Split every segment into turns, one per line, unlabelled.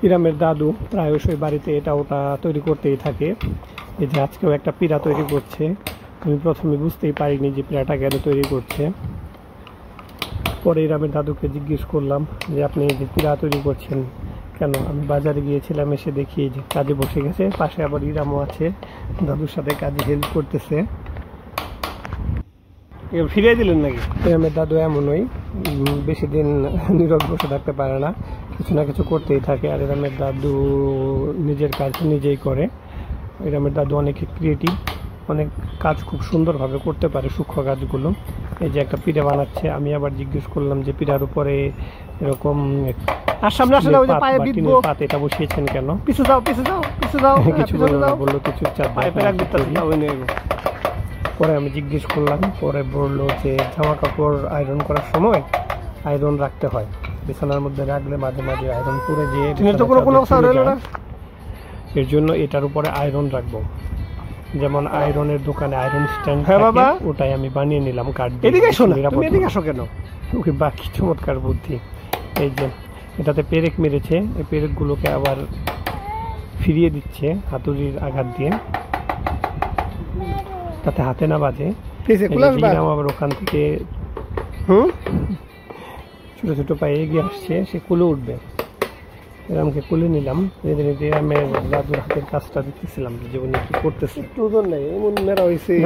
ইরামের দাদু প্রায়শই বাড়িতে এটা ওটা তৈরি করতেই থাকে। এই যে আজকেও একটা পিড়া তৈরি করছে। আমি প্রথমে বুঝতেই পারিনি যে পিড়াটা কেন তৈরি করছে। পরে ইরামের দাদুকে জিজ্ঞেস করলাম যে আপনি এই যে পিড়া তৈরি করছেন কেন? আমি বাজারে গিয়েছিলাম, এসে দেখি যে কাজে বসে গেছে, পাশে আবার ইরামও আছে, দাদুর সাথে কাজে হেল্প করতেছে। ফিরিয়ে দিলেন নাকি? ইরামের দাদু এমনই, বেশি দিন নীরব বসে থাকতে পারে না, কিছু না কিছু করতেই থাকে। আর ইরামের দাদু নিজের কাজ নিজেই করে। ইরামের দাদু অনেক ক্রিয়েটিভ, অনেক কাজ খুব সুন্দরভাবে করতে পারে, সূক্ষ্ম কাজগুলো। এই যে একটা পিঠা বানাচ্ছে, আমি আবার জিজ্ঞেস করলাম যে পিঠার উপরে এরকম পাত এটা বসিয়েছেন কেন? কিছু বললো কিছু পরে আমি জিজ্ঞেস করলাম, পরে বললো যে জামা কাপড় আয়রন করার সময় আয়রন রাখতে হয়, বিছানার মধ্যে রাখলে মাঝে মাঝে আয়রন করে দিয়ে, এর জন্য এটার উপরে আয়রন রাখবো। যেমন আয়রনের দোকানে আয়রন স্ট্যান্ড, হ্যাঁ বাবা, ওটাই আমি বানিয়ে নিলাম কাঠ দিয়ে। এদিকে আসো কেন? ওকে বাকি চমৎকার বুদ্ধি। এই যে এটাতে পেরেক মেরেছে, এই পেরেকগুলোকে আবার ফিরিয়ে দিচ্ছে হাতুড়ির আঘাত দিয়ে, তাতে হাতে না বাজে। আবার ওখান থেকে ছোট ছোট পায়ে এগিয়ে আসছে, সে কুলে উঠবে। এরামকে কুলে নিলাম, এরামের দাদুর হাতের কাজটা দেখতেছিলাম যে উনি কি করতেছে।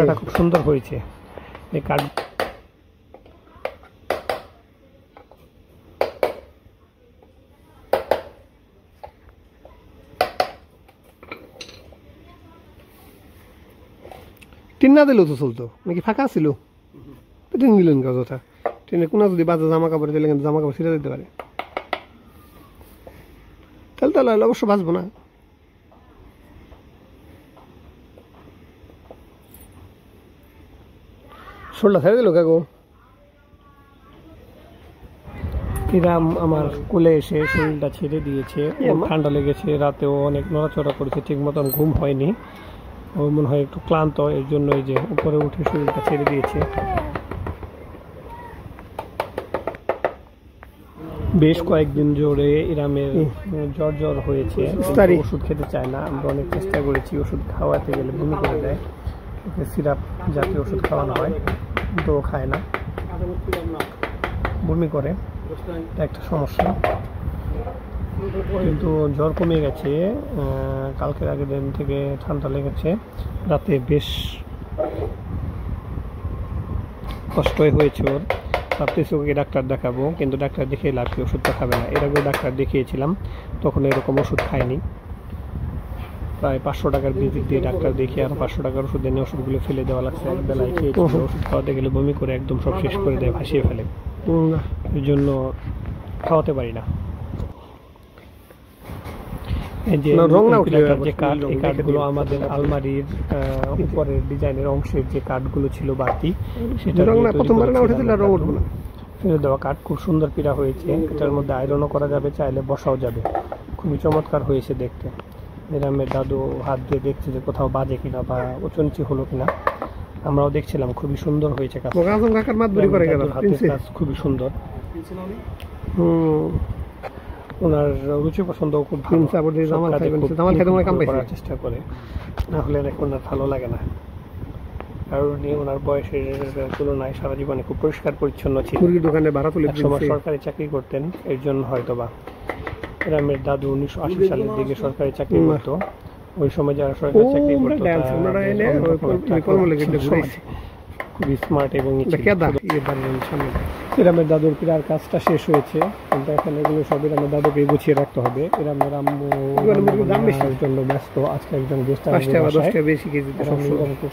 এটা খুব সুন্দর হয়েছে। এই কাঠ টিন না দিলেও তো চলতো নাকি? ফাঁকা ছিল, টিন দিলেন কথা। ট্রেনে কোনো যদি বাজে জামা কাপড় দিলে কিন্তু জামা কাপড় ছিঁড়ে দিতে পারে, তাহলে অবশ্য বাঁচবো না। শোলটা ছেড়ে দিল কাকু। ইরাম আমার কোলে এসে শরীরটা ছেড়ে দিয়েছে, ঠান্ডা লেগেছে, রাতেও অনেক নড়াচড়া করেছে, ঠিক মতন ঘুম হয়নি, ও মনে হয় একটু ক্লান্ত, এর জন্য এই যে উপরে উঠে শরীরটা ছেড়ে দিয়েছে। বেশ কয়েকদিন জোরে ইরামের জ্বর হয়েছে, ওষুধ খেতে চায় না। আমরা অনেক চেষ্টা করেছি, ওষুধ খাওয়াতে গেলে বমি করে দেয়, সিরাপ জাতীয় ওষুধ খাওয়ানো হয়, কিন্তু ও খায় না, বমি করে, এটা একটা সমস্যা। কিন্তু জ্বর কমে গেছে, কালকের আগের দিন থেকে ঠান্ডা লেগেছে, রাতে বেশ কষ্টই হয়েছে ওর। ভাবতেছি ওকে ডাক্তার দেখাবো, কিন্তু ডাক্তার দেখিয়ে লাভ কি, ওষুধটা খাবে না। এর আগেও ডাক্তার দেখিয়েছিলাম, তখন এরকম ওষুধ খায়নি। প্রায় 500 টাকার ভিজিট দিয়ে ডাক্তার দেখিয়ে আরও 500 টাকার ওষুধ এনে ওষুধগুলো ফেলে দেওয়া লাগছে। এক বেলায় খেয়ে ওষুধ খাওয়াতে গেলে বমি করে একদম সব শেষ করে দেয়, ভাসিয়ে ফেলে, এর জন্য খাওয়াতে পারি না। এই যে কাঠগুলো আমাদের আলমারির উপরের ডিজাইনের অংশের যে কাঠগুলো ছিল বাড়তি, সেটা ফেলে দেওয়া কাঠ। খুব সুন্দর পিড়া হয়েছে, এটার মধ্যে আয়রনও করা যাবে, চাইলে বসাও যাবে, খুবই চমৎকার হয়েছে দেখতে। ইরামের দাদু হাত দিয়ে দেখছে যে কোথাও বাজে কিনা বা উঁচু হলো কিনা, আমরাও দেখছিলাম, খুবই সুন্দর হয়েছে কাজ, খুবই সুন্দর। ওনার রুচি পছন্দ খুব করার চেষ্টা করে, না হলে ওনার ভালো লাগে না। আর উনি ওনার বয়সের তুলনায় সারা জীবনে খুব পরিষ্কার পরিচ্ছন্ন ছিল। দোকানে ভাড়া তুলে সরকারি চাকরি করতেন, এর জন্য হয়তো বা। ইরামের দাদু 1980 সালের দিকে সরকারি চাকরি করতো, ওই সময় যারা সরকারি চাকরি করতো খুবই স্মার্ট এবং ইরামের দাদুর পিড়ার কাজটা শেষ হয়েছে, কিন্তু এখন এগুলো সব ইরামের দাদুকে গুছিয়ে রাখতে হবে। ইরামের আম্মু জন্য ব্যস্ত, আজকে একজন গেস্ট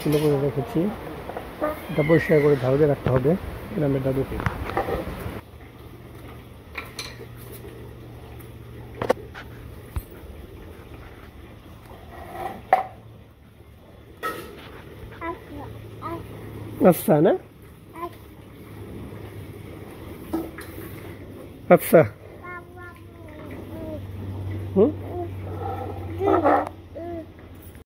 তুলে করে রেখেছি, এটা পরিষ্কার করে ঝাড়ু দিয়ে রাখতে হবে ইরামের দাদুকে। আচ্ছা না, আচ্ছা,